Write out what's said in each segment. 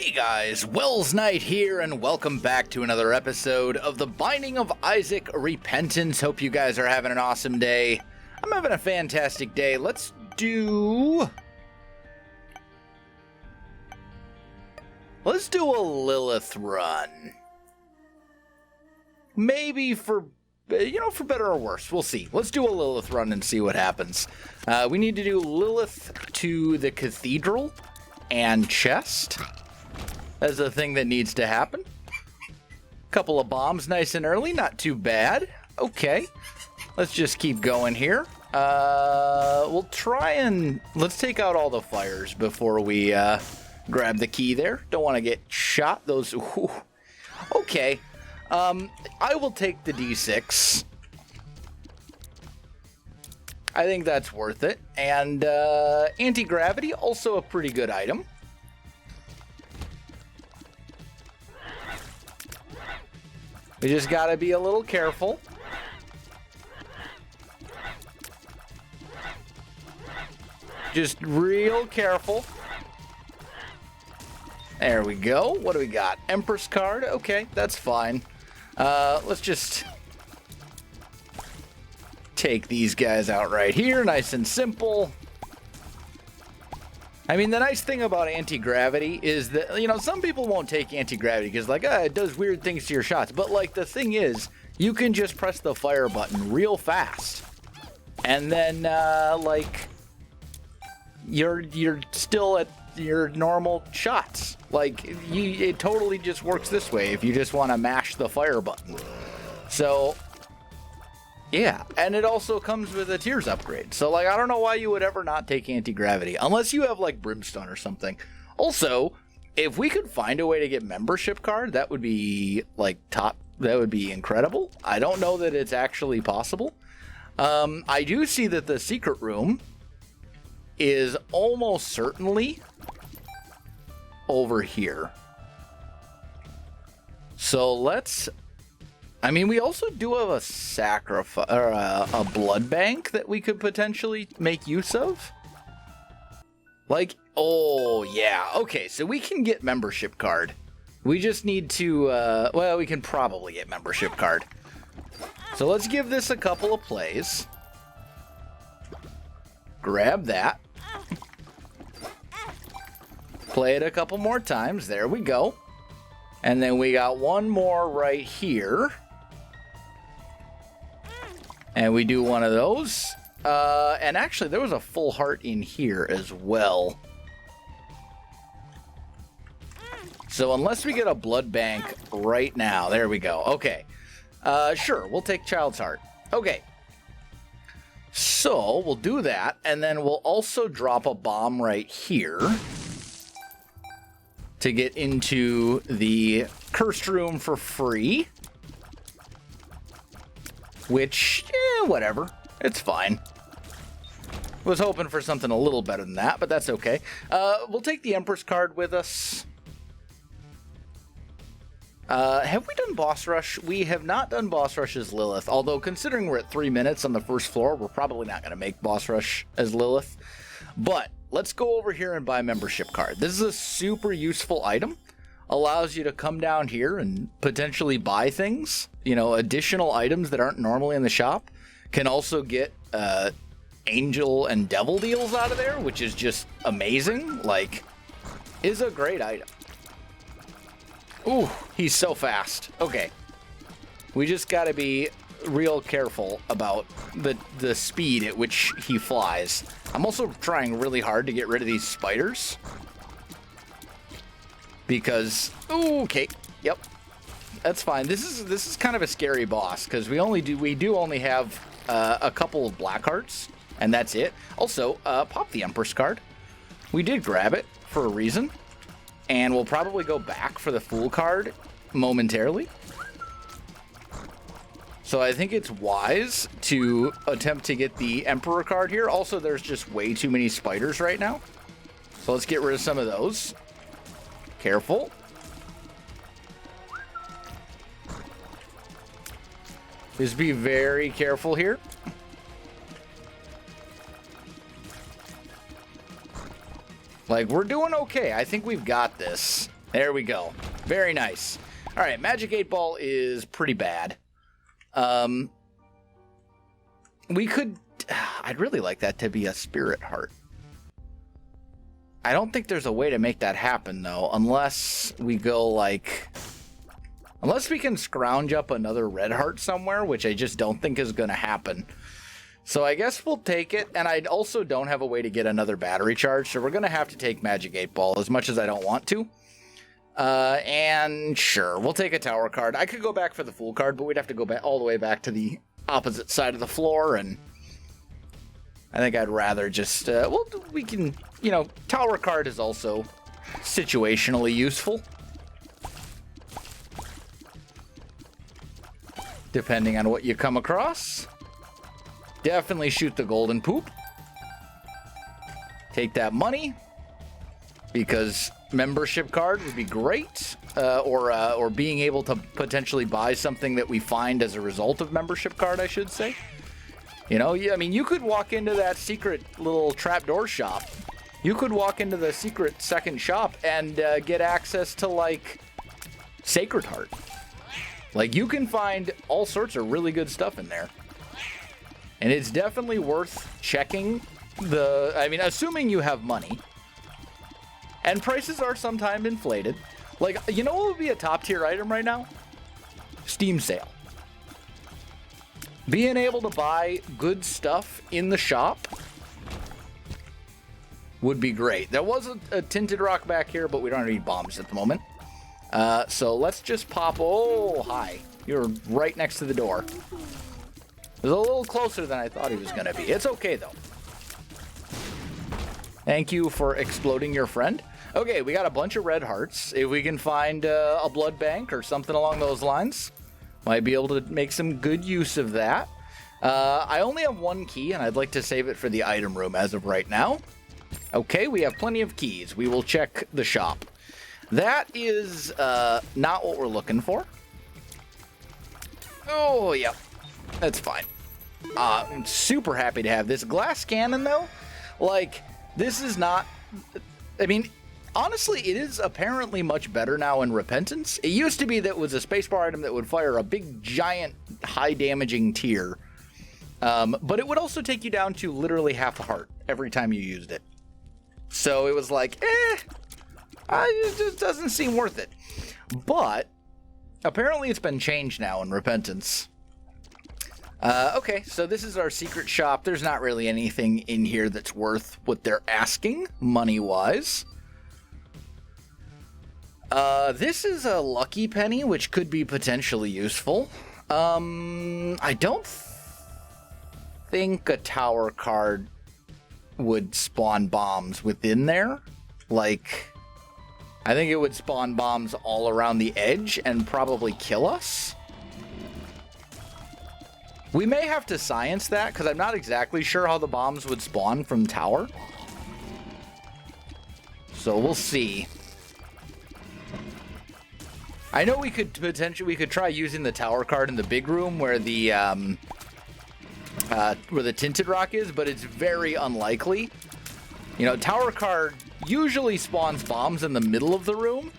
Hey guys, Welsknight here, and welcome back to another episode of The Binding of Isaac Repentance. Hope you guys are having an awesome day. I'm having a fantastic day. Let's do a Lilith run. Maybe for better or worse. We'll see. Let's do a Lilith run and see what happens. We need to do Lilith to the cathedral and chest. That's a thing that needs to happen. Couple of bombs nice and early, not too bad. Okay, let's just keep going here. We'll try and... let's take out all the fires before we grab the key there. Don't want to get shot. Those... ooh. Okay, I will take the D6. I think that's worth it. And anti-gravity, also a pretty good item. We just gotta be a little careful. Just real careful. There we go. What do we got? Empress card. Okay, that's fine. Let's just take these guys out right here. Nice and simple. I mean, the nice thing about anti-gravity is that, some people won't take anti-gravity because, it does weird things to your shots. But, the thing is, you can just press the fire button real fast. And then, you're still at your normal shots. It totally just works this way if you just want to mash the fire button. So... yeah, and it also comes with a Tears upgrade. So, I don't know why you would ever not take anti-gravity. Unless you have, Brimstone or something. Also, if we could find a way to get membership card, that would be, top... that would be incredible. I don't know that it's actually possible. I do see that the secret room is almost certainly over here. So, let's... I mean, we also do have a sacrifice, or a blood bank that we could potentially make use of. Oh yeah, okay, so we can get membership card. We just need to, well, we can probably get membership card. So let's give this a couple of plays. Grab that. Play it a couple more times, there we go. And then we got one more right here. And we do one of those. And actually, there was a full heart in here as well. So unless we get a blood bank right now. There we go. Okay. Sure, we'll take Child's Heart. Okay. So we'll do that. And then we'll also drop a bomb right here to get into the cursed room for free. Which, whatever. It's fine. Was hoping for something a little better than that, but that's okay. We'll take the Empress card with us. Have we done Boss Rush? We have not done Boss Rush as Lilith, although considering we're at 3 minutes on the first floor, we're probably not going to make Boss Rush as Lilith. But let's go over here and buy a membership card. This is a super useful item. Allows you to come down here and potentially buy things, additional items that aren't normally in the shop. Can also get angel and devil deals out of there, which is just amazing. Is a great item. Ooh, he's so fast. Okay. We just gotta be real careful about the speed at which he flies. I'm also trying really hard to get rid of these spiders. Because, ooh, okay, yep, that's fine. This is kind of a scary boss because we do only have a couple of black hearts, and that's it. Also, pop the Empress card. We did grab it for a reason, and we'll probably go back for the Fool card momentarily. So I think it's wise to attempt to get the Emperor card here. Also, there's just way too many spiders right now, so let's get rid of some of those. Careful. Just be very careful here. We're doing okay. I think we've got this. There we go. Very nice. All right, Magic 8 Ball is pretty bad. We could... I'd really like that to be a Spirit Heart. I don't think there's a way to make that happen, though, unless we go, like... Unless we can scrounge up another Red Heart somewhere, which I just don't think is going to happen. So I guess we'll take it, and I also don't have a way to get another battery charge, so we're going to have to take Magic 8 Ball, as much as I don't want to. And sure, we'll take a tower card. I could go back for the Fool card, but we'd have to go back all the way back to the opposite side of the floor, and I think I'd rather just, well, we can, you know, tower card is also situationally useful, depending on what you come across. Definitely shoot the golden poop. Take that money, because membership card would be great, or being able to potentially buy something that we find as a result of membership card, I should say. You know, I mean, you could walk into that secret little trapdoor shop. You could walk into the secret second shop and get access to, like, Sacred Heart. Like, you can find all sorts of really good stuff in there. And it's definitely worth checking the... I mean, assuming you have money. And prices are sometimes inflated. Like, you know what would be a top-tier item right now? Steam sale. Being able to buy good stuff in the shop would be great. There was a tinted rock back here, but we don't have any bombs at the moment. So let's just pop... Oh, hi. You're right next to the door. It was a little closer than I thought he was going to be. It's okay, though. Thank you for exploding your friend. Okay, we got a bunch of red hearts. If we can find a blood bank or something along those lines, might be able to make some good use of that. I only have one key, and I'd like to save it for the item room as of right now. Okay, we have plenty of keys. We will check the shop. That is not what we're looking for. Oh, yeah. That's fine. I'm super happy to have this. Glass cannon, though, like, this is not... I mean, honestly, it is apparently much better now in Repentance. It used to be that it was a spacebar item that would fire a big, giant, high-damaging tier. But it would also take you down to literally half a heart every time you used it. So it was like, it just doesn't seem worth it. But apparently it's been changed now in Repentance. Okay, so this is our secret shop. There's not really anything in here that's worth what they're asking, money-wise. This is a lucky penny, which could be potentially useful. I don't think a tower card would spawn bombs within there. Like, I think it would spawn bombs all around the edge and probably kill us. We may have to science that, because I'm not exactly sure how the bombs would spawn from tower. So we'll see. I know we could try using the tower card in the big room where the tinted rock is, but it's very unlikely. You know, tower card usually spawns bombs in the middle of the room,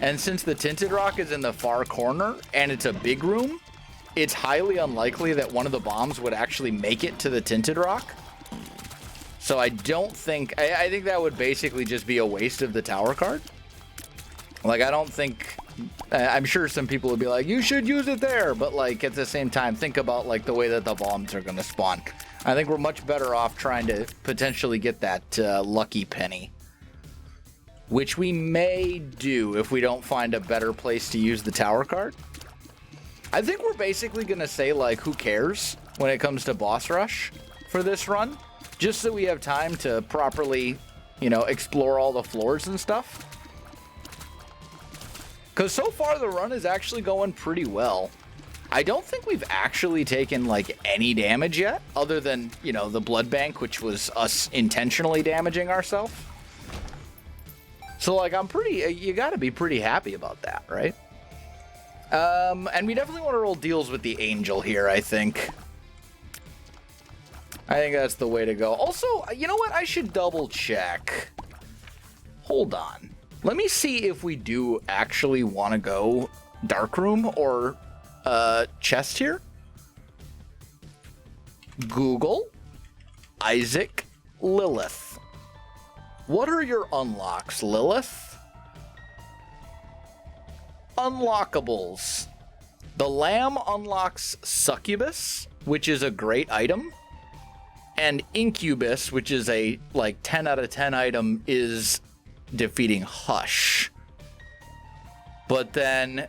and since the tinted rock is in the far corner and it's a big room, it's highly unlikely that one of the bombs would actually make it to the tinted rock. So I don't think... I think that would basically just be a waste of the tower card. Like, I don't think... I'm sure some people would be like, you should use it there. But, like, at the same time, think about, like, the way that the bombs are going to spawn. I think we're much better off trying to potentially get that lucky penny. Which we may do if we don't find a better place to use the tower card. I think we're basically going to say, like, who cares when it comes to boss rush for this run? Just so we have time to properly, you know, explore all the floors and stuff. Because so far the run is actually going pretty well. I don't think we've actually taken, like, any damage yet, other than, you know, the blood bank, which was us intentionally damaging ourselves. So, like, you gotta be pretty happy about that, right? And we definitely want to roll deals with the angel here, I think. I think that's the way to go. Also, you know what? I should double check. Hold on. Let me see if we do actually want to go dark room or chest here. Google Isaac Lilith. What are your unlocks, Lilith? Unlockables. The lamb unlocks succubus, which is a great item. And incubus, which is a like 10 out of 10 item, is defeating Hush. But then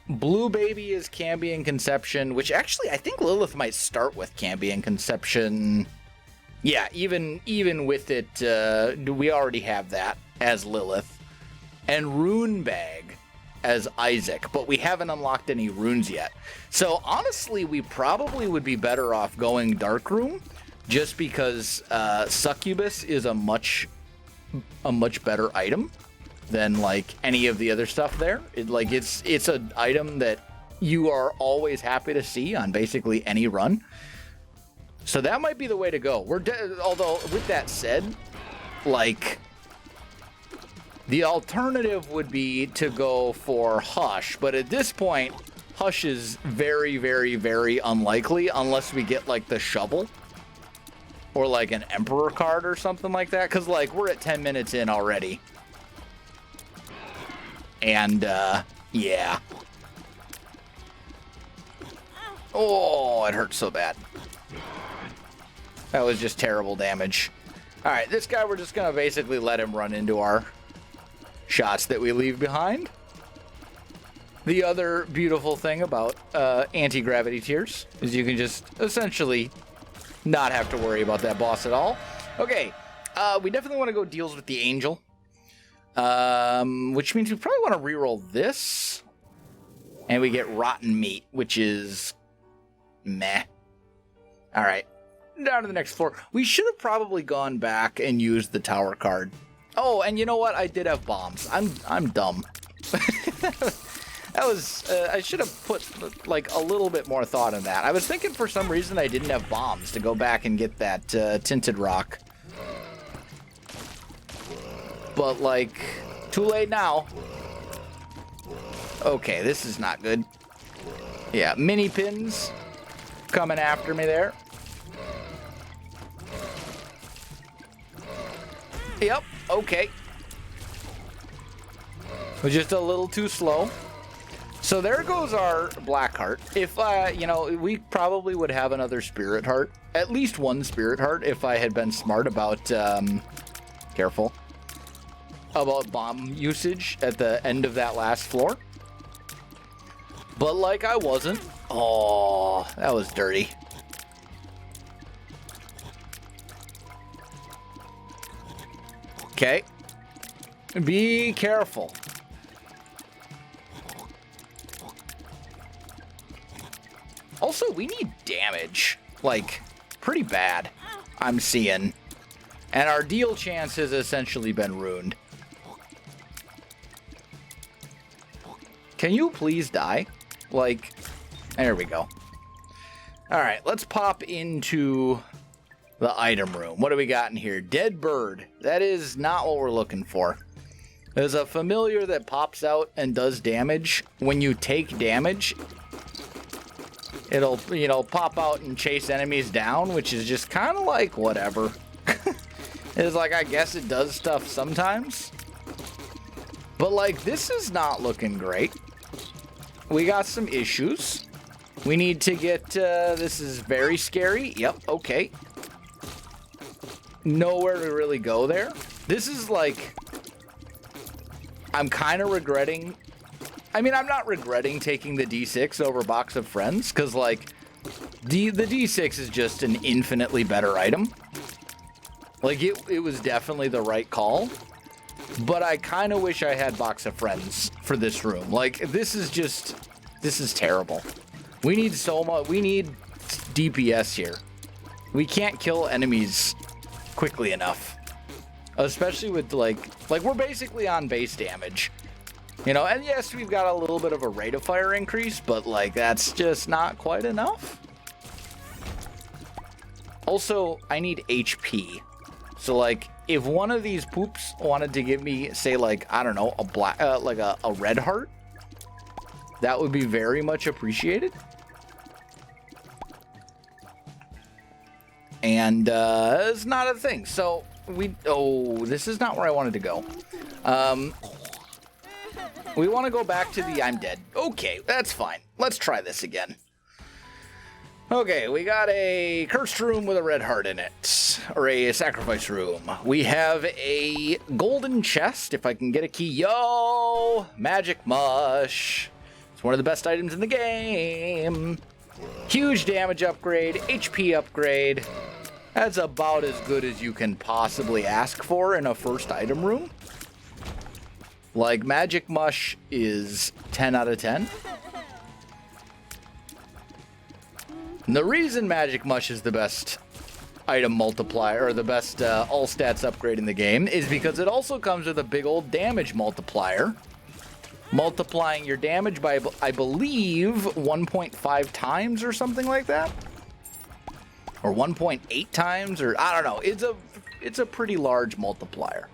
Blue Baby is Cambion Conception, which actually I think Lilith might start with Cambion Conception. Yeah, even with it, we already have that as Lilith. And Rune Bag as Isaac, but we haven't unlocked any runes yet. So honestly, we probably would be better off going Dark Room, just because Succubus is a much better item than like any of the other stuff there. It's an item that you are always happy to see on basically any run. So that might be the way to go. Although with that said, like, the alternative would be to go for Hush, but at this point, Hush is very, very, very unlikely unless we get like the shovel or like an Emperor card or something like that. Because like we're at 10 minutes in already. And yeah. Oh, it hurts so bad. That was just terrible damage. All right, this guy, we're just going to basically let him run into our shots that we leave behind. The other beautiful thing about anti-gravity tears is you can just essentially not have to worry about that boss at all. Okay, we definitely want to go deals with the angel, which means we probably want to reroll this, and we get rotten meat, which is meh. All right, down to the next floor. We should have probably gone back and used the tower card. Oh, and you know what? I did have bombs. I'm dumb. That was I should have put like a little bit more thought in that. I was thinking for some reason I didn't have bombs to go back and get that tinted rock. But like, too late now. Okay, this is not good. Yeah, mini pins coming after me there. Yep, okay. Was just a little too slow. So there goes our black heart. If you know, we probably would have another spirit heart, at least one spirit heart, if I had been smart about careful about bomb usage at the end of that last floor. But like I wasn't. Oh, that was dirty. Okay. Be careful. Also, we need damage. Like, pretty bad, I'm seeing. And our deal chance has essentially been ruined. Can you please die? Like, there we go. Alright, let's pop into the item room. What do we got in here? Dead bird. That is not what we're looking for. There's a familiar that pops out and does damage. When you take damage, it'll, you know, pop out and chase enemies down, which is just kind of like whatever. It's like, I guess it does stuff sometimes. But like, this is not looking great. We got some issues. We need to get, this is very scary. Yep, okay. Nowhere to really go there. This is like, I'm kind of regretting. I mean, I'm not regretting taking the D6 over Box of Friends, because like, the D6 is just an infinitely better item. Like, it was definitely the right call. But I kind of wish I had Box of Friends for this room. Like, this is terrible. We need so much, we need DPS here. We can't kill enemies quickly enough. Especially with, like we're basically on base damage. You know, and yes, we've got a little bit of a rate of fire increase, but, like, that's just not quite enough. Also, I need HP. So, like, if one of these poops wanted to give me, say, like, I don't know, a black, like a red heart, that would be very much appreciated. And it's not a thing. So this is not where I wanted to go. We want to go back to the I'm dead. Okay, that's fine. Let's try this again. Okay, we got a cursed room with a red heart in it, or a sacrifice room. We have a golden chest, if I can get a key. Yo, magic mush. It's one of the best items in the game. Huge damage upgrade, HP upgrade. That's about as good as you can possibly ask for in a first item room. Like, magic mush is 10 out of 10. And the reason Magic Mush is the best item multiplier, or the best all stats upgrade in the game, is because it also comes with a big old damage multiplier. Multiplying your damage by, I believe, 1.5 times or something like that. Or 1.8 times, or I don't know. It's a pretty large multiplier.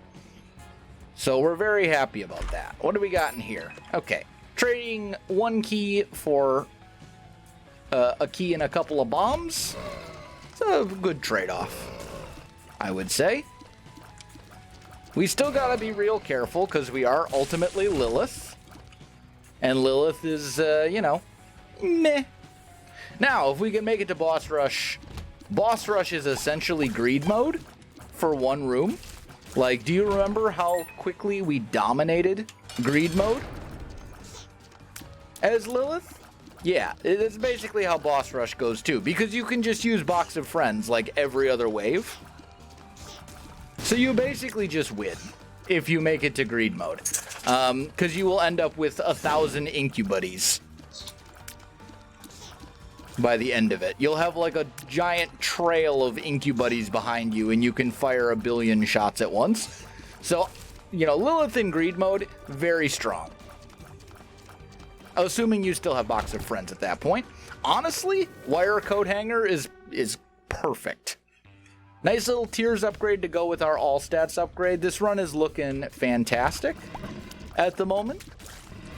So we're very happy about that. What do we got in here? Okay. Trading one key for a key and a couple of bombs. It's a good trade-off, I would say. We still gotta be real careful because we are ultimately Lilith. And Lilith is, you know, meh. Now, if we can make it to boss rush is essentially greed mode for one room. Like, do you remember how quickly we dominated greed mode as Lilith? Yeah, it's basically how boss rush goes too, because you can just use box of friends like every other wave. So you basically just win if you make it to greed mode, because you will end up with 1,000 incubus by the end of it. You'll have like a giant trail of incubus behind you, and you can fire 1 billion shots at once. So, you know, Lilith in greed mode, very strong. Assuming you still have box of friends at that point. Honestly, wire coat hanger is perfect. Nice little tiers upgrade to go with our all stats upgrade. This run is looking fantastic at the moment.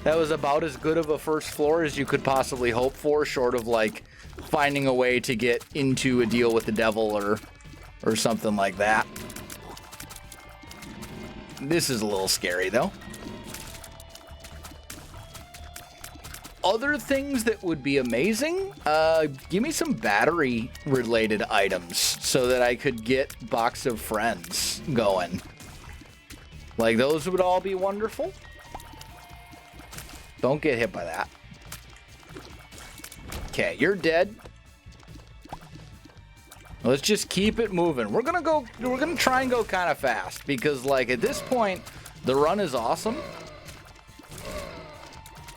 That was about as good of a first floor as you could possibly hope for, short of like finding a way to get into a deal with the devil or something like that. This is a little scary though. Other things that would be amazing, give me some battery related items so that I could get box of friends going. Like, those would all be wonderful. Don't get hit by that. Okay, you're dead. Let's just keep it moving. We're gonna try and go kind of fast because, like, at this point, the run is awesome.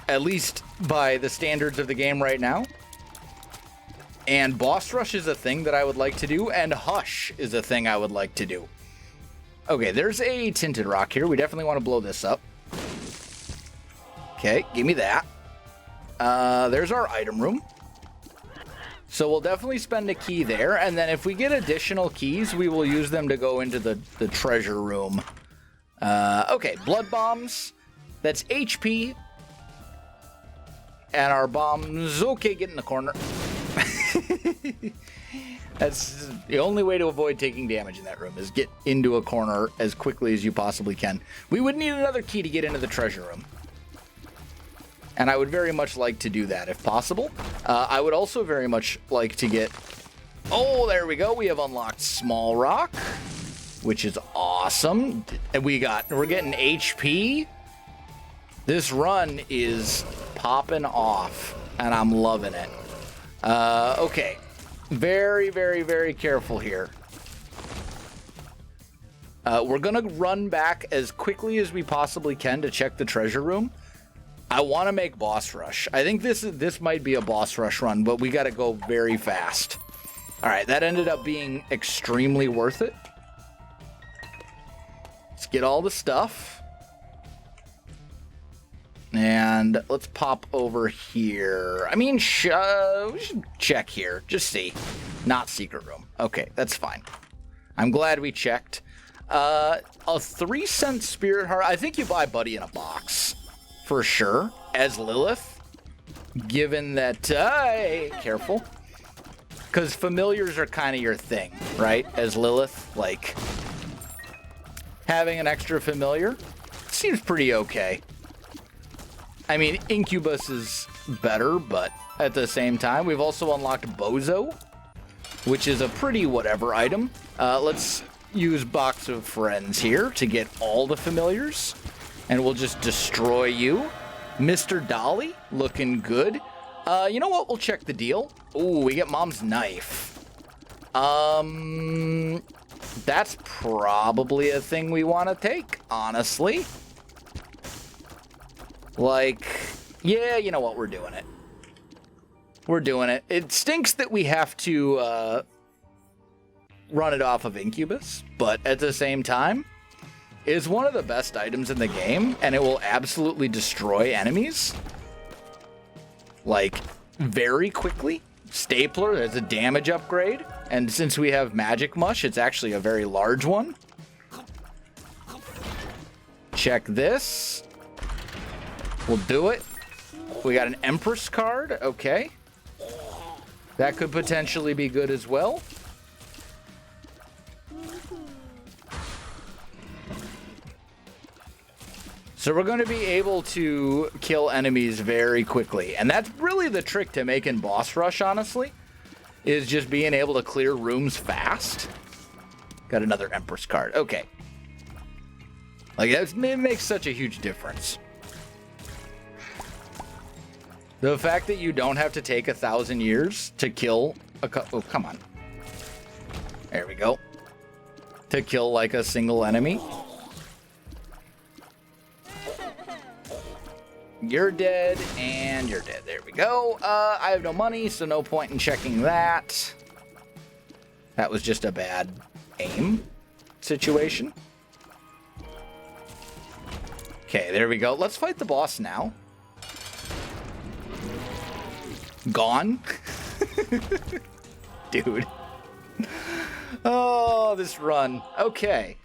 At least by the standards of the game right now. And boss rush is a thing that I would like to do, and hush is a thing I would like to do. Okay, there's a tinted rock here. We definitely want to blow this up. Okay, give me that. There's our item room. So we'll definitely spend a key there, and then if we get additional keys, we will use them to go into the treasure room. Okay, blood bombs. That's HP. And our bombs, okay, get in the corner. That's the only way to avoid taking damage in that room, is get into a corner as quickly as you possibly can. We would need another key to get into the treasure room. And I would very much like to do that if possible. I would also very much like to get... Oh, there we go. We have unlocked small rock, which is awesome. And we're getting HP. This run is popping off, and I'm loving it. Okay. Very, very, very careful here. We're going to run back as quickly as we possibly can to check the treasure room. I want to make boss rush. I think this might be a boss rush run, but we got to go very fast. All right, that ended up being extremely worth it. Let's get all the stuff. And let's pop over here. I mean, we should check here. Just see. Not secret room. Okay, that's fine. I'm glad we checked. A 3-cent spirit heart. I think you buy Buddy in a box for sure as Lilith, given that hey, careful, because familiars are kind of your thing, right? As Lilith, like having an extra familiar seems pretty okay. I mean, incubus is better, but at the same time, we've also unlocked Bozo, which is a pretty whatever item. Let's use Box of Friends here to get all the familiars, and we'll just destroy you. Mr. Dolly, looking good. You know what? We'll check the deal. Ooh, we get Mom's Knife. That's probably a thing we want to take, honestly. Like, yeah, you know what? We're doing it. We're doing it. It stinks that we have to run it off of Incubus, but at the same time, it's one of the best items in the game, and it will absolutely destroy enemies. Like, very quickly. Stapler, there's a damage upgrade, and since we have Magic Mush, it's actually a very large one. Check this. We'll do it. We got an Empress card, okay. That could potentially be good as well. So we're going to be able to kill enemies very quickly. And that's really the trick to making boss rush, honestly, is just being able to clear rooms fast. Got another Empress card. Okay. Like, it makes such a huge difference. The fact that you don't have to take 1,000 years to kill a oh, come on. There we go. To kill, like, a single enemy. You're dead, and you're dead. There we go. I have no money, so no point in checking that. That was just a bad aim situation. Okay, there we go. Let's fight the boss now. Gone. Dude. Oh, this run. Okay.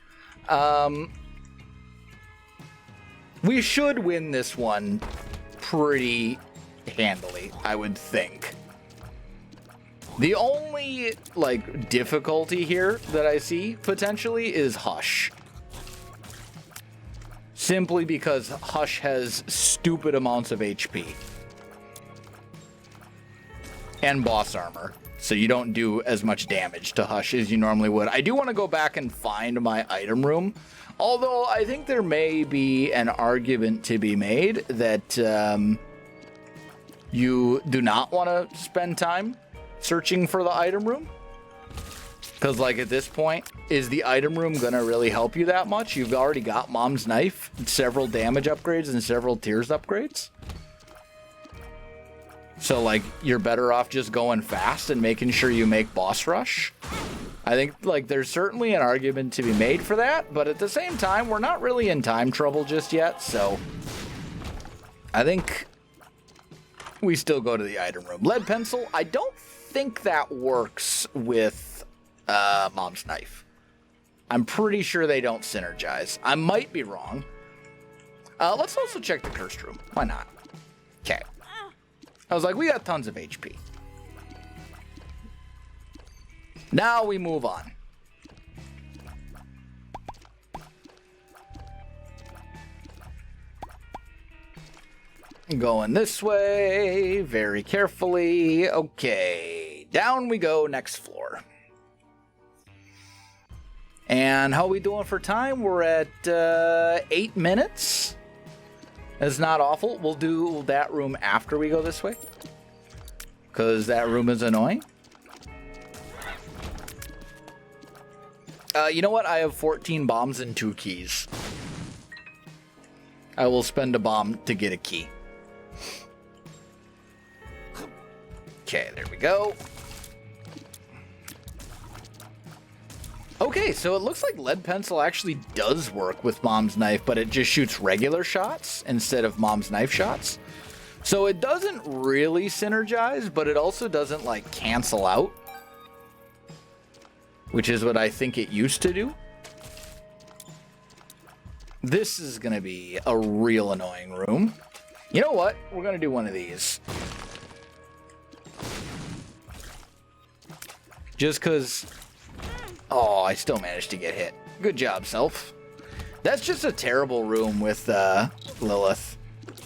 We should win this one pretty handily, I would think. The only, like, difficulty here that I see, potentially, is Hush. Simply because Hush has stupid amounts of HP. And boss armor. So you don't do as much damage to Hush as you normally would. I do want to go back and find my item room. Although I think there may be an argument to be made that you do not want to spend time searching for the item room. Because, like, at this point, is the item room going to really help you that much? You've already got Mom's Knife, several damage upgrades, and several tears upgrades. So, like, you're better off just going fast and making sure you make boss rush. I think, like, there's certainly an argument to be made for that, but at the same time, we're not really in time trouble just yet, so I think we still go to the item room. Lead pencil, I don't think that works with Mom's Knife. I'm pretty sure they don't synergize. I might be wrong. Let's also check the cursed room. Why not? Okay. I was like, we got tons of HP. Now we move on. Going this way, very carefully. Okay, down we go, next floor. And how are we doing for time? We're at 8 minutes. That's not awful. We'll do that room after we go this way, because that room is annoying. You know what? I have 14 bombs and 2 keys. I will spend a bomb to get a key. Okay, there we go. Okay, so it looks like lead pencil actually does work with Mom's Knife, but it just shoots regular shots instead of Mom's Knife shots. So it doesn't really synergize, but it also doesn't, like, cancel out, which is what I think it used to do. This is going to be a real annoying room. You know what? We're going to do one of these. Just because... Oh, I still managed to get hit. Good job, Self. That's just a terrible room with Lilith.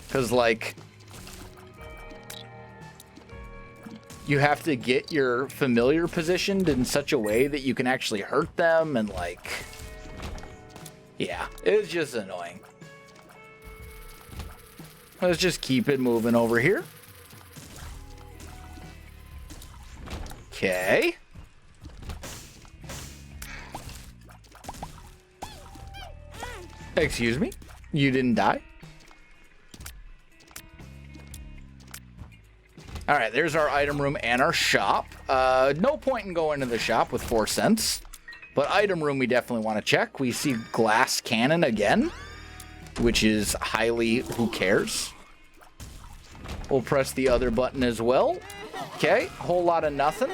Because, like... You have to get your familiar positioned in such a way that you can actually hurt them and, like... Yeah, it's just annoying. Let's just keep it moving over here. Okay. Excuse me? You didn't die? Alright, there's our item room and our shop. No point in going to the shop with 4 cents. But item room we definitely want to check. We see glass cannon again, which is highly who cares. We'll press the other button as well. Okay, whole lot of nothing.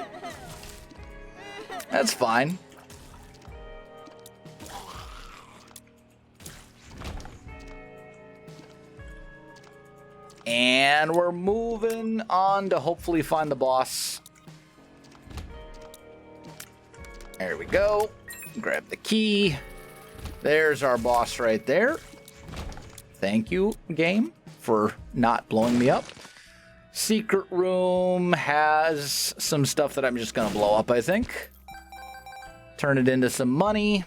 That's fine. And we're moving on to hopefully find the boss. There we go. Grab the key. There's our boss right there. Thank you, game, for not blowing me up. Secret room has some stuff that I'm just going to blow up, I think. Turn it into some money.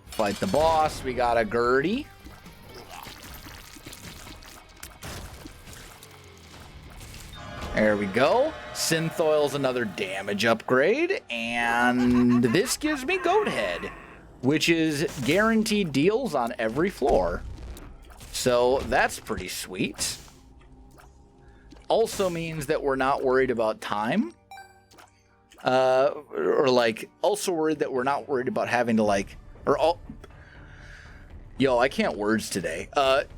Fight the boss. We got a Gertie. There we go. Synth Oil's another damage upgrade. And this gives me Goat Head, which is guaranteed deals on every floor. So that's pretty sweet. Also means that we're not worried about time. Or like, also worried that we're not worried about having to like, Yo, I can't words today.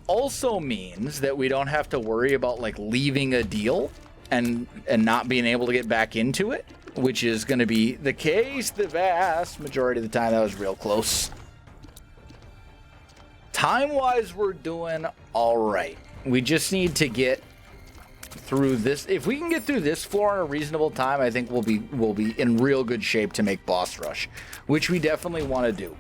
Also means that we don't have to worry about like leaving a deal and not being able to get back into it, which is going to be the case the vast majority of the time. That was real close. Time-wise, we're doing all right. We just need to get through this. If we can get through this floor in a reasonable time, I think we'll be in real good shape to make boss rush, which we definitely want to do.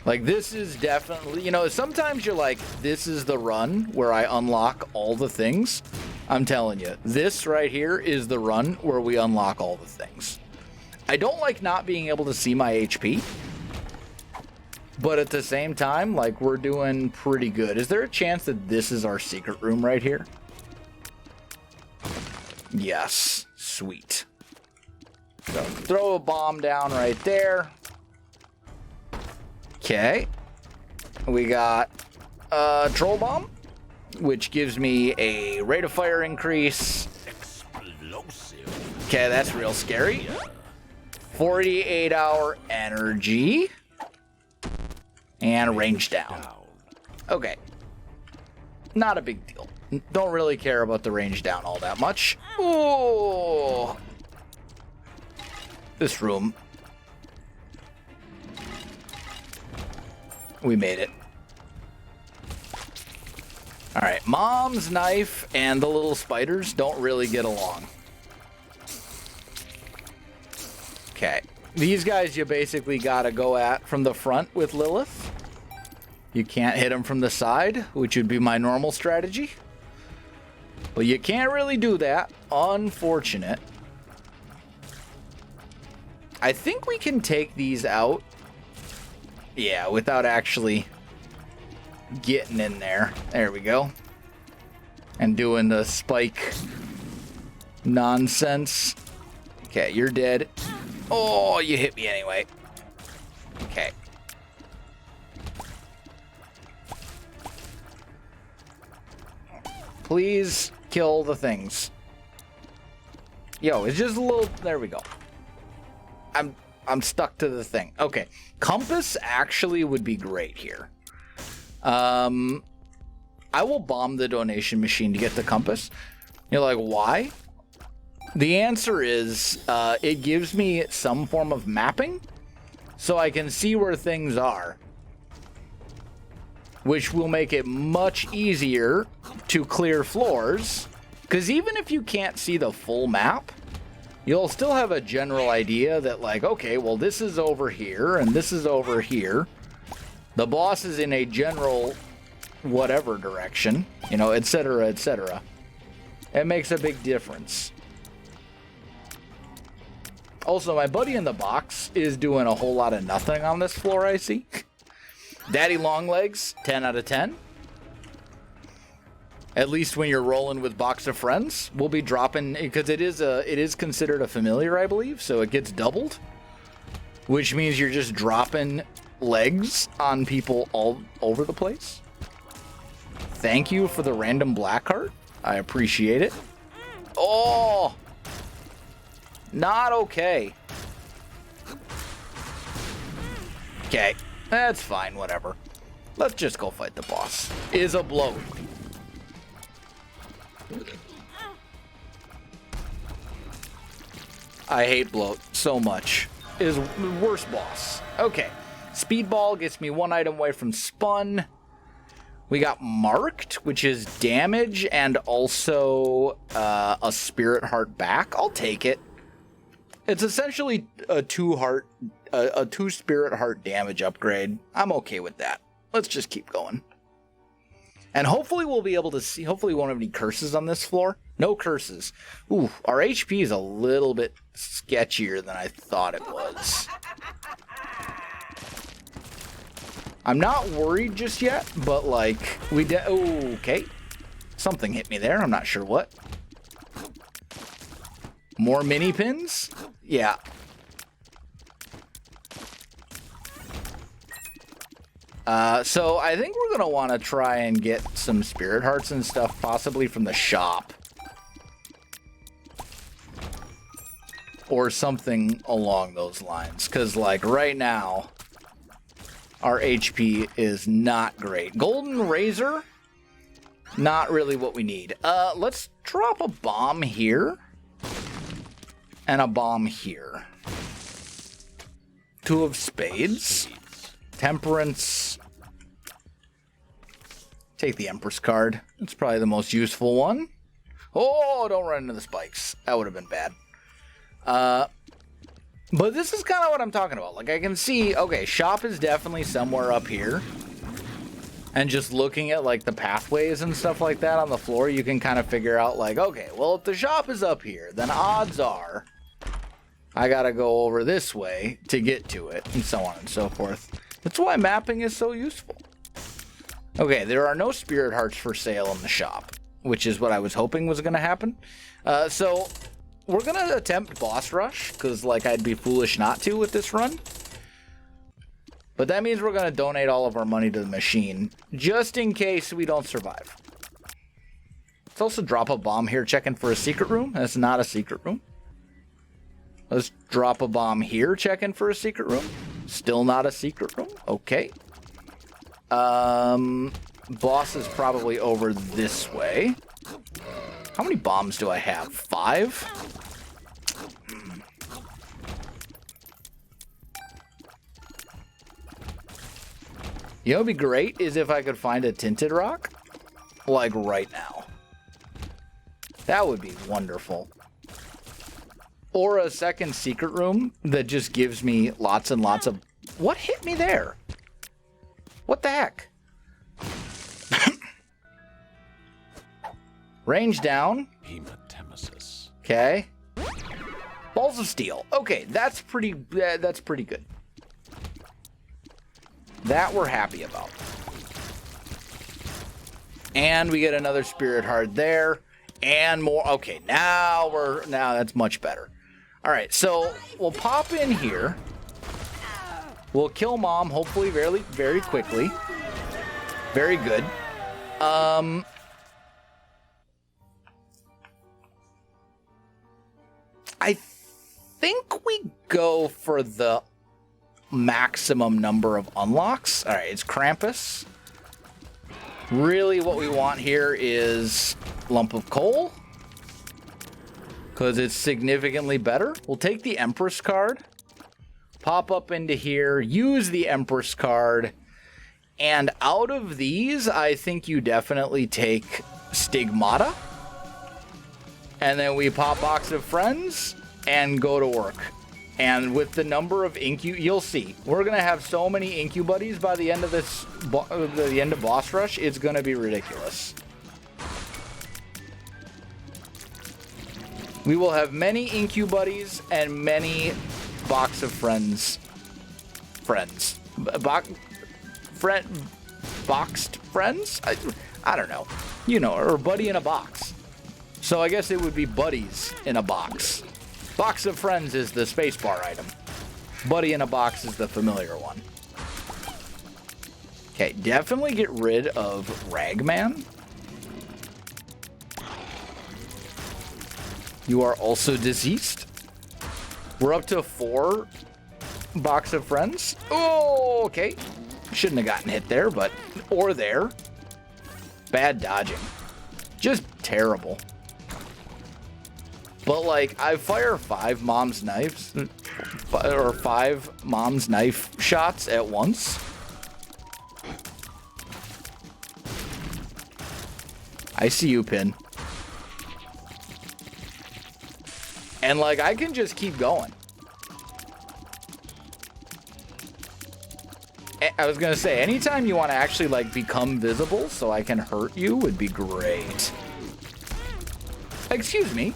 Like, this is definitely, you know, sometimes you're like, this is the run where I unlock all the things. I'm telling you, this right here is the run where we unlock all the things. I don't like not being able to see my HP, but at the same time, like, we're doing pretty good. Is there a chance that this is our secret room right here? Yes. Sweet. So throw a bomb down right there. Okay. We got a troll bomb, which gives me a rate of fire increase. Explosive. Okay, that's real scary. 48-hour energy. And range down. Okay. Not a big deal. Don't really care about the range down all that much. Oh, this room. We made it. All right, Mom's knife and the little spiders don't really get along. Okay, these guys you basically gotta go at from the front with Lilith. You can't hit them from the side, which would be my normal strategy. But you can't really do that. Unfortunate. I think we can take these out. Yeah, without actually getting in there. There we go. And doing the spike nonsense. Okay, you're dead. Oh, you hit me anyway. Okay. Please kill the things. Yo, it's just a little... There we go. I'm stuck to the thing. Okay. Compass actually would be great here. I will bomb the donation machine to get the compass. You're like, why? The answer is it gives me some form of mapping so I can see where things are. which will make it much easier to clear floors. Because even if you can't see the full map, you'll still have a general idea that, like, okay, well, this is over here, and this is over here. The boss is in a general whatever direction, you know, etc., etc. It makes a big difference. Also, my buddy in the box is doing a whole lot of nothing on this floor, I see. Daddy Longlegs, 10 out of 10. At least when you're rolling with box of friends, we'll be dropping, because it is considered a familiar, I believe, so it gets doubled, which means you're just dropping legs on people all over the place. Thank you for the random black heart. I appreciate it. Oh, not okay. Okay. That's fine, whatever. Let's just go fight the boss. Is a bloat. I hate bloat so much. Is worst boss. Okay. Speedball gets me 1 item away from spun. We got marked, which is damage and also a spirit heart back. I'll take it. It's essentially a 2 spirit heart damage upgrade. I'm okay with that. Let's just keep going. And hopefully we'll be able to see, hopefully we won't have any curses on this floor. No curses. Ooh, our HP is a little bit sketchier than I thought it was. I'm not worried just yet, but like, okay. Something hit me there, I'm not sure what. More mini pins? Yeah. So I think we're gonna want to try and get some spirit hearts and stuff, possibly from the shop. Or something along those lines. Because, like, right now, our HP is not great. Golden Razor? Not really what we need. Let's drop a bomb here. And a bomb here. 2 of spades. Temperance. Take the Empress card. It's probably the most useful one. Oh, don't run into the spikes. That would have been bad. But this is kind of what I'm talking about. Like, I can see, okay, shop is definitely somewhere up here. And just looking at, like, the pathways and stuff like that on the floor, you can kind of figure out, like, okay, well, if the shop is up here, then odds are I gotta go over this way to get to it, and so on and so forth. That's why mapping is so useful. Okay, there are no spirit hearts for sale in the shop, which is what I was hoping was going to happen. So we're going to attempt boss rush, because, like, I'd be foolish not to with this run. But that means we're going to donate all of our money to the machine, just in case we don't survive. Let's also drop a bomb here, checking for a secret room. That's not a secret room. Let's drop a bomb here, checking for a secret room. Still not a secret room. Okay. Boss is probably over this way. How many bombs do I have? 5? You know what would be great is if I could find a tinted rock. Like right now. That would be wonderful. Or a second secret room that just gives me lots and lots of... What hit me there? What the heck? Range down. Okay. Balls of steel. Okay, that's pretty good. That we're happy about. And we get another spirit heart there. And more. Okay, now that's much better. All right, so we'll pop in here. We'll kill Mom, hopefully very, very quickly. Very good. I think we go for the maximum number of unlocks. All right, it's Krampus. Really what we want here is lump of coal, because it's significantly better. We'll take the Empress card, pop up into here, use the Empress card, And out of these, I think you definitely take Stigmata. And then we pop Box of Friends and go to work. And with the number of you'll see. We're going to have so many incubuddies by the end of this, the end of Boss Rush. It's going to be ridiculous. We will have many incubuddies and many Box of Friends. Boxed friends? I don't know. You know, or buddy in a box. So I guess it would be buddies in a box. Box of Friends is the spacebar item. Buddy in a box is the familiar one. Okay, definitely get rid of Ragman. You are also deceased. We're up to 4 Box of Friends. Oh, okay. Shouldn't have gotten hit there, but... Or there. Bad dodging. Just terrible. But, like, I fire 5 Mom's Knives... Or 5 Mom's Knife shots at once. I see you, Pin. And, like, I can just keep going. I was going to say, anytime you want to actually, like, become visible so I can hurt you would be great. Excuse me.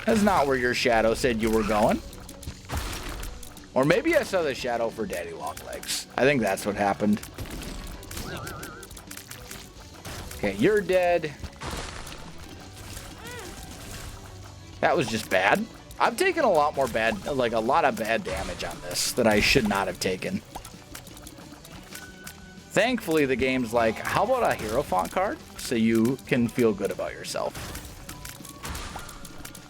That's not where your shadow said you were going. Or maybe I saw the shadow for Daddy Longlegs. I think that's what happened. Okay, you're dead. That was just bad. I've taken a lot more bad, like a lot of bad damage on this that I should not have taken. Thankfully, the game's like, how about a Hierophant card so you can feel good about yourself?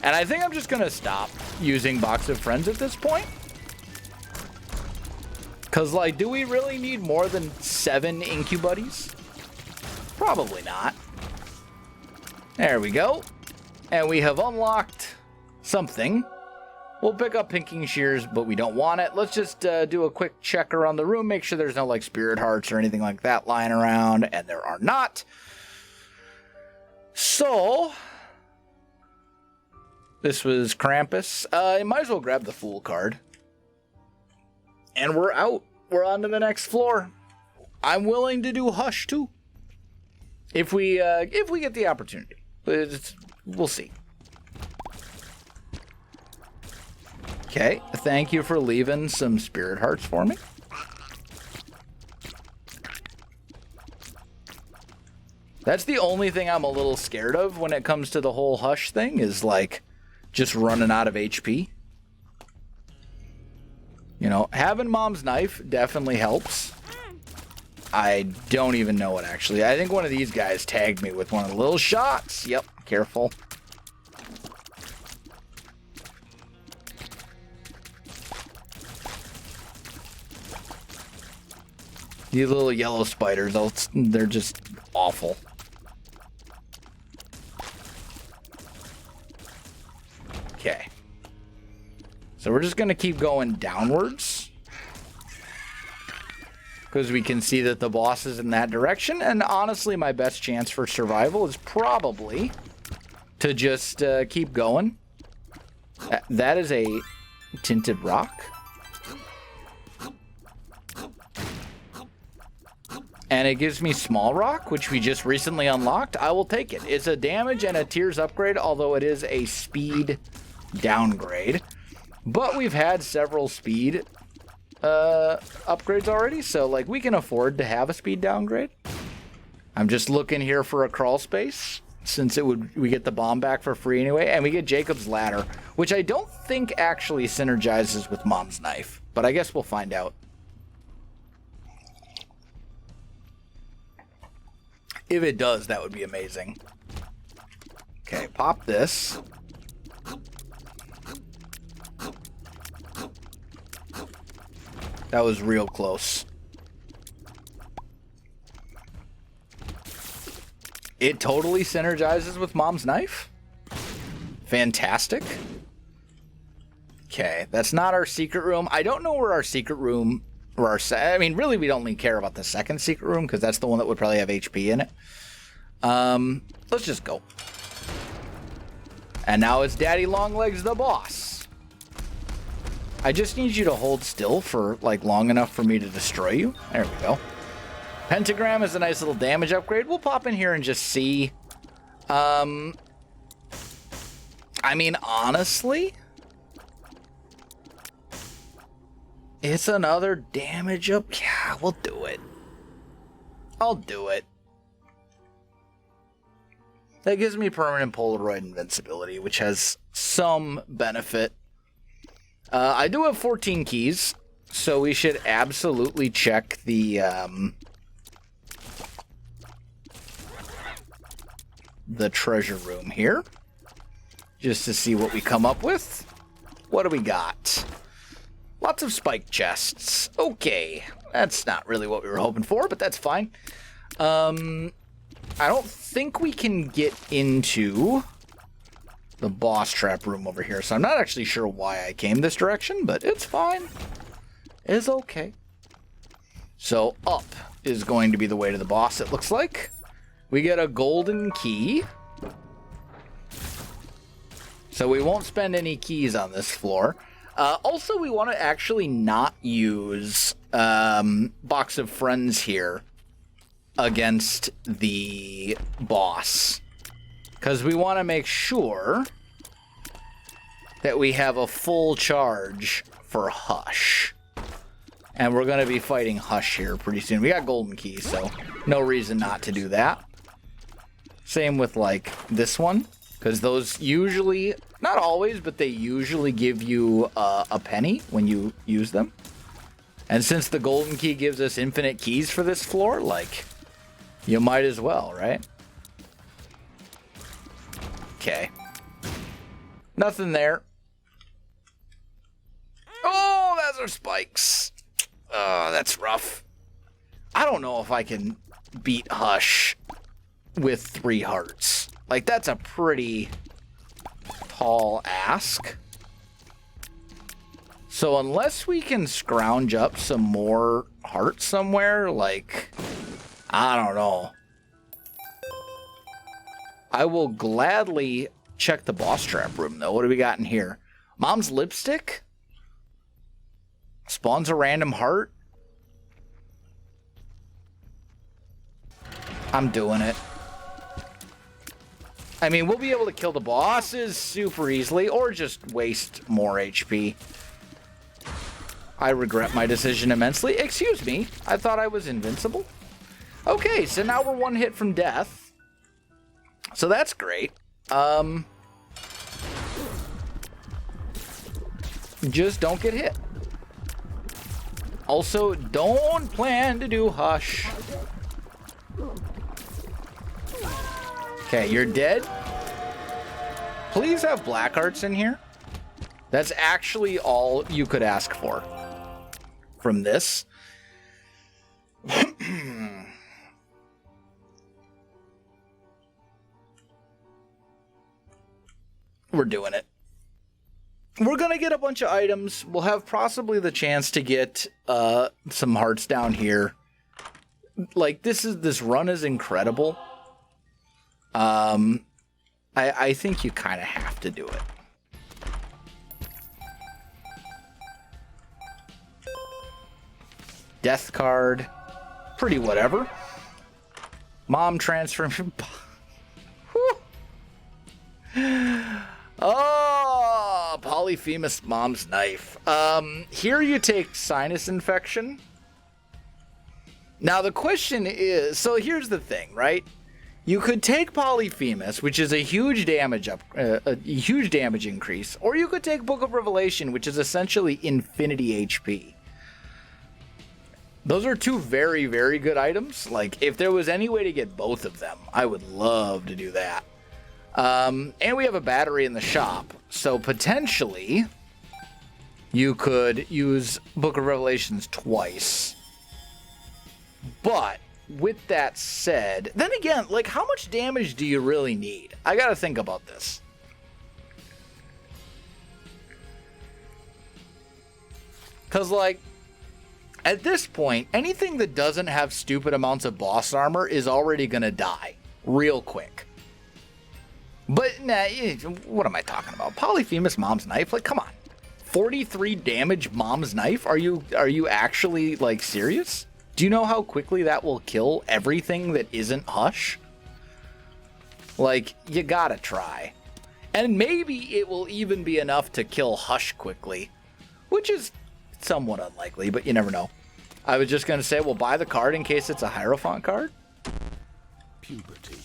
And I think I'm just going to stop using Box of Friends at this point. Because, like, do we really need more than 7 incubuddies? Probably not. There we go. And we have unlocked something. We'll pick up Pinking Shears, but we don't want it. Let's just do a quick check around the room. Make sure there's no, like, Spirit Hearts or anything like that lying around. And there are not. So... This was Krampus. You might as well grab the Fool card. And we're out. We're on to the next floor. I'm willing to do Hush, too. If we get the opportunity. We'll see. Okay, thank you for leaving some Spirit Hearts for me. That's the only thing I'm a little scared of when it comes to the whole Hush thing is, like, just running out of HP. You know, having Mom's Knife definitely helps. I don't even know it, actually. I think one of these guys tagged me with one of the little shots. Yep, careful. These little yellow spiders, they're just awful. Okay. So we're just going to keep going downwards. Because we can see that the boss is in that direction. And honestly, my best chance for survival is probably to just keep going. That is a tinted rock. And it gives me small rock, which we just recently unlocked. I will take it. It's a damage and a tears upgrade, although it is a speed downgrade. But we've had several speed upgrades already, so like we can afford to have a speed downgrade. I'm just looking here for a crawl space, since we get the bomb back for free anyway, and we get Jacob's Ladder, which I don't think actually synergizes with Mom's Knife, but I guess we'll find out. If it does, that would be amazing. Okay, pop this. That was real close. It totally synergizes with Mom's Knife. Fantastic. Okay, that's not our secret room. I don't know where our secret room Or I mean, really, we don't only care about the second secret room, because that's the one that would probably have HP in it. Let's just go. And now it's Daddy Longlegs the boss. I just need you to hold still for, like, long enough for me to destroy you. There we go. Pentagram is a nice little damage upgrade. We'll pop in here and just see. I mean, honestly, it's another damage up. Yeah, we'll do it. I'll do it. That gives me permanent Polaroid invincibility, which has some benefit. I do have 14 keys, so we should absolutely check the treasure room here, just to see what we come up with. What do we got? Lots of spike chests. Okay, that's not really what we were hoping for, but that's fine. I don't think we can get into the boss trap room over here, so I'm not actually sure why I came this direction, but it's fine. It's okay. So up is going to be the way to the boss, it looks like. We get a golden key. So we won't spend any keys on this floor. Also, we want to actually not use Box of Friends here against the boss, because we want to make sure that we have a full charge for Hush. And we're going to be fighting Hush here pretty soon. We got golden keys, so no reason not to do that. Same with, like, this one, because those usually, not always, but they usually give you a penny when you use them. And since the golden key gives us infinite keys for this floor, like, you might as well, right? Okay. Nothing there. Oh, those are spikes. Oh, that's rough. I don't know if I can beat Hush with 3 hearts. Like, that's a pretty tall ask. So unless we can scrounge up some more hearts somewhere, like, I don't know. I will gladly check the boss trap room, though. What do we got in here? Mom's lipstick? Spawns a random heart? I'm doing it. I mean, we'll be able to kill the bosses super easily, or just waste more HP. I regret my decision immensely. Excuse me, I thought I was invincible. Okay, so now we're 1 hit from death. So that's great. Just don't get hit. Also, don't plan to do Hush. Okay, you're dead. Please have black hearts in here. That's actually all you could ask for from this. We're doing it. We're gonna get a bunch of items. We'll have possibly the chance to get some hearts down here. Like, this run is incredible. I think you kind of have to do it. Death card. Pretty whatever. Mom transformation. Oh, Polyphemus mom's knife. Here you take sinus infection. Now the question is, so here's the thing, right? You could take Polyphemus, which is a huge damage increase, or you could take Book of Revelation, which is essentially infinity HP. Those are 2 very, very good items. Like, if there was any way to get both of them, I would love to do that. And we have a battery in the shop, so potentially you could use Book of Revelations twice. But with that said, then again, like, how much damage do you really need? I gotta think about this. Because, like, At this point, anything that doesn't have stupid amounts of boss armor is already going to die real quick. But, nah, what am I talking about? Polyphemus Mom's Knife? Like, come on. 43 damage Mom's Knife? Are you actually, like, serious? Do you know how quickly that will kill everything that isn't Hush? Like, you gotta try. And maybe it will even be enough to kill Hush quickly, which is somewhat unlikely, but you never know. I was just going to say, we'll buy the card in case it's a Hierophant card. Puberty.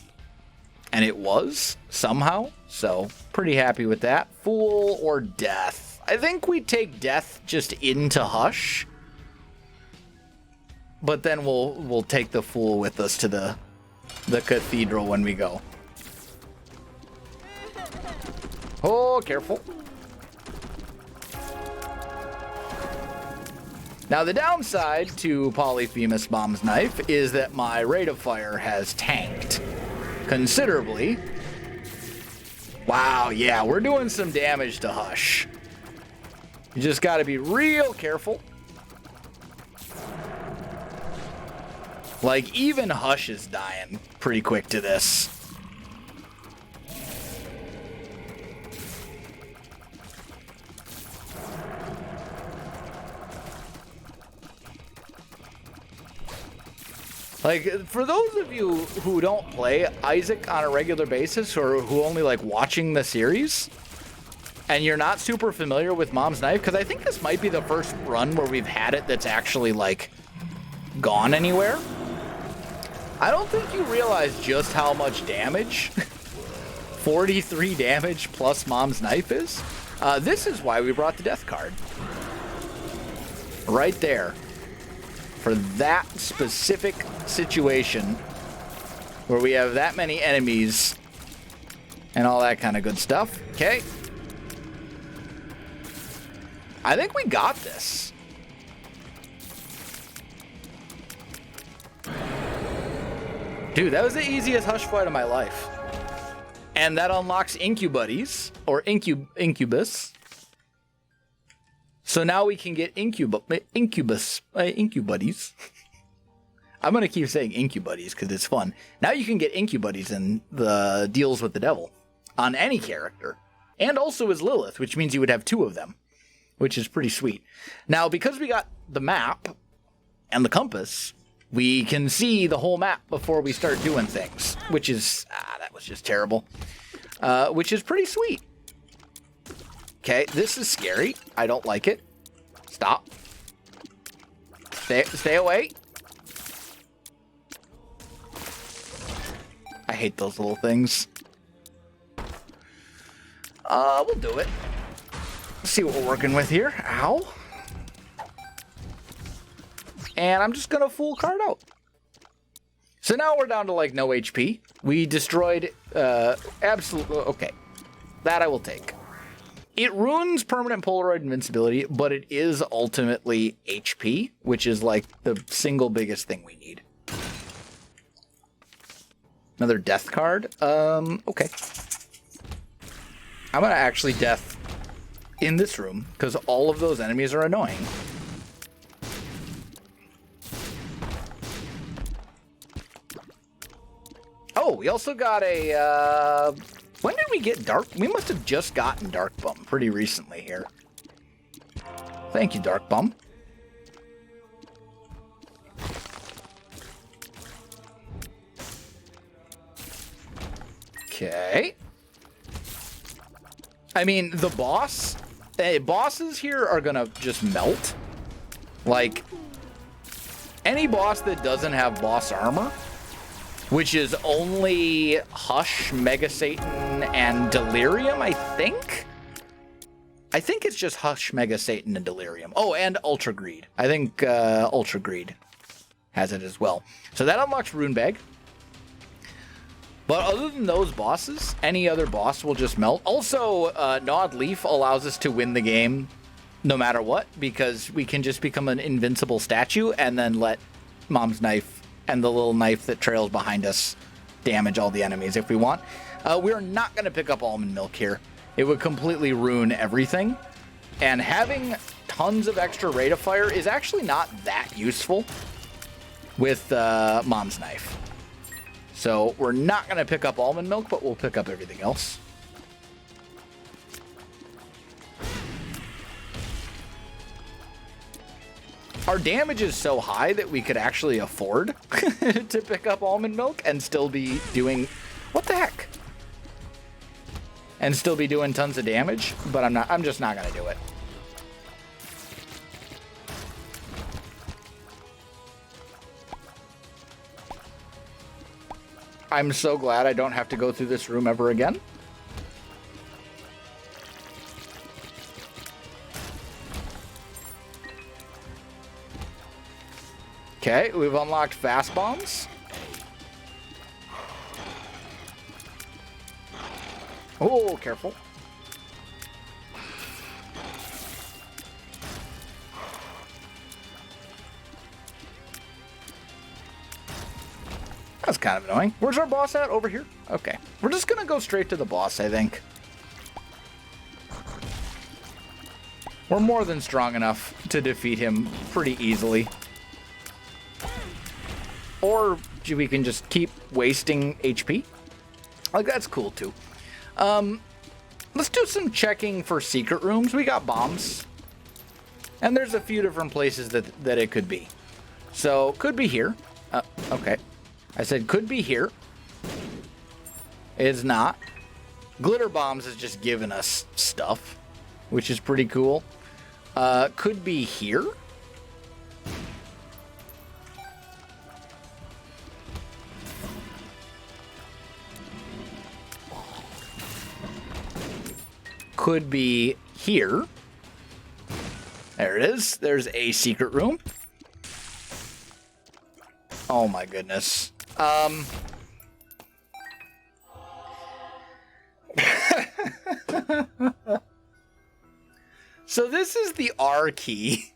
And it was, somehow, so pretty happy with that. Fool or Death? I think we take Death just into Hush. But then we'll take the Fool with us to the cathedral when we go. Oh, careful. Now, the downside to Polyphemus Mom's Knife is that my rate of fire has tanked considerably. Wow, yeah, we're doing some damage to Hush. You just got to be real careful. Like, even Hush is dying pretty quick to this. Like, for those of you who don't play Isaac on a regular basis or who only like watching the series and you're not super familiar with Mom's Knife, because I think this might be the first run where we've had it that's actually like gone anywhere. I don't think you realize just how much damage 43 damage plus Mom's Knife is. This is why we brought the Death card. Right there. For that specific situation where we have that many enemies and all that kind of good stuff. Okay. I think we got this. Dude, that was the easiest Hush fight of my life. And that unlocks incubuddies, or incubus. So now we can get incubuddies. I'm going to keep saying incubuddies because it's fun. Now you can get incubuddies in the Deals with the Devil on any character. And also as Lilith, which means you would have 2 of them, which is pretty sweet. Now, because we got the map and the compass, we can see the whole map before we start doing things, which is, that was just terrible, which is pretty sweet. Okay, this is scary. I don't like it. Stop. Stay away. I hate those little things. We'll do it. Let's see what we're working with here. Ow. And I'm just gonna full card out. So now we're down to like no HP. We destroyed absolute. Okay, that I will take. It ruins permanent Polaroid invincibility, but it is ultimately HP, which is like the single biggest thing we need. Another Death card. Okay. I'm gonna actually Death in this room because all of those enemies are annoying. Oh, we also got a, when did we get Dark? We must have just gotten Dark Bum pretty recently here. Thank you, Dark Bum. Okay. I mean, the bosses here are gonna just melt. Like, any boss that doesn't have boss armor, which is only Hush, Mega Satan, and Delirium, I think? I think it's just Hush, Mega Satan, and Delirium. Oh, and Ultra Greed. I think Ultra Greed has it as well. So that unlocks Rune Bag. But other than those bosses, any other boss will just melt. Also, Gnawed Leaf allows us to win the game no matter what, because we can just become an invincible statue and then let Mom's Knife and the little knife that trails behind us damage all the enemies if we want. We're not going to pick up almond milk here. It would completely ruin everything. And having tons of extra rate of fire is actually not that useful with Mom's Knife. So we're not going to pick up almond milk, but we'll pick up everything else. Our damage is so high that we could actually afford to pick up almond milk and still be doing... What the heck? And still be doing tons of damage, but I'm just not going to do it. I'm so glad I don't have to go through this room ever again. Okay, we've unlocked fast bombs. Oh, careful. That's kind of annoying. Where's our boss at? Over here? Okay. We're just going to go straight to the boss, I think. We're more than strong enough to defeat him pretty easily. Or we can just keep wasting HP. Like, that's cool, too. Let's do some checking for secret rooms. We got bombs. And there's a few different places that it could be. So, could be here. Okay. I said could be here. It's not. Glitter bombs is just giving us stuff, which is pretty cool. Could be here. Could be here. There it is. There's a secret room. Oh my goodness. So this is the R key.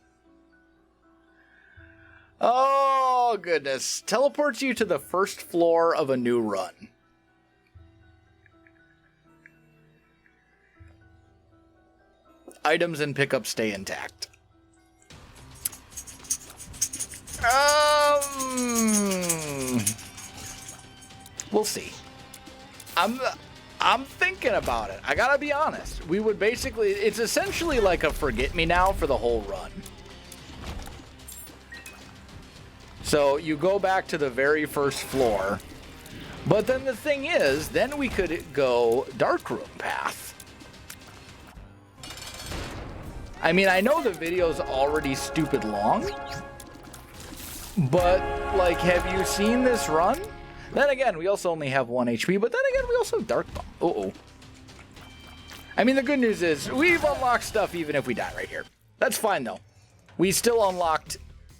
Oh goodness. Teleports you to the first floor of a new run. Items and pickups stay intact. We'll see. I'm thinking about it. I gotta be honest. We would basically... It's essentially like a forget-me-now for the whole run. So you go back to the very first floor. But then the thing is, then we could go dark room path. I mean, I know the video's already stupid long. But, like, have you seen this run? Then again, we also only have 1 HP, but then again, we also have Dark Bomb. Uh-oh. I mean, the good news is, we've unlocked stuff even if we die right here. That's fine, though. We still unlocked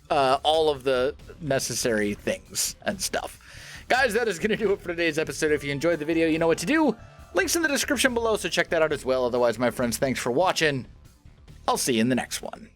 all of the necessary things and stuff. Guys, that is going to do it for today's episode. If you enjoyed the video, you know what to do. Links in the description below, so check that out as well. Otherwise, my friends, thanks for watching. I'll see you in the next one.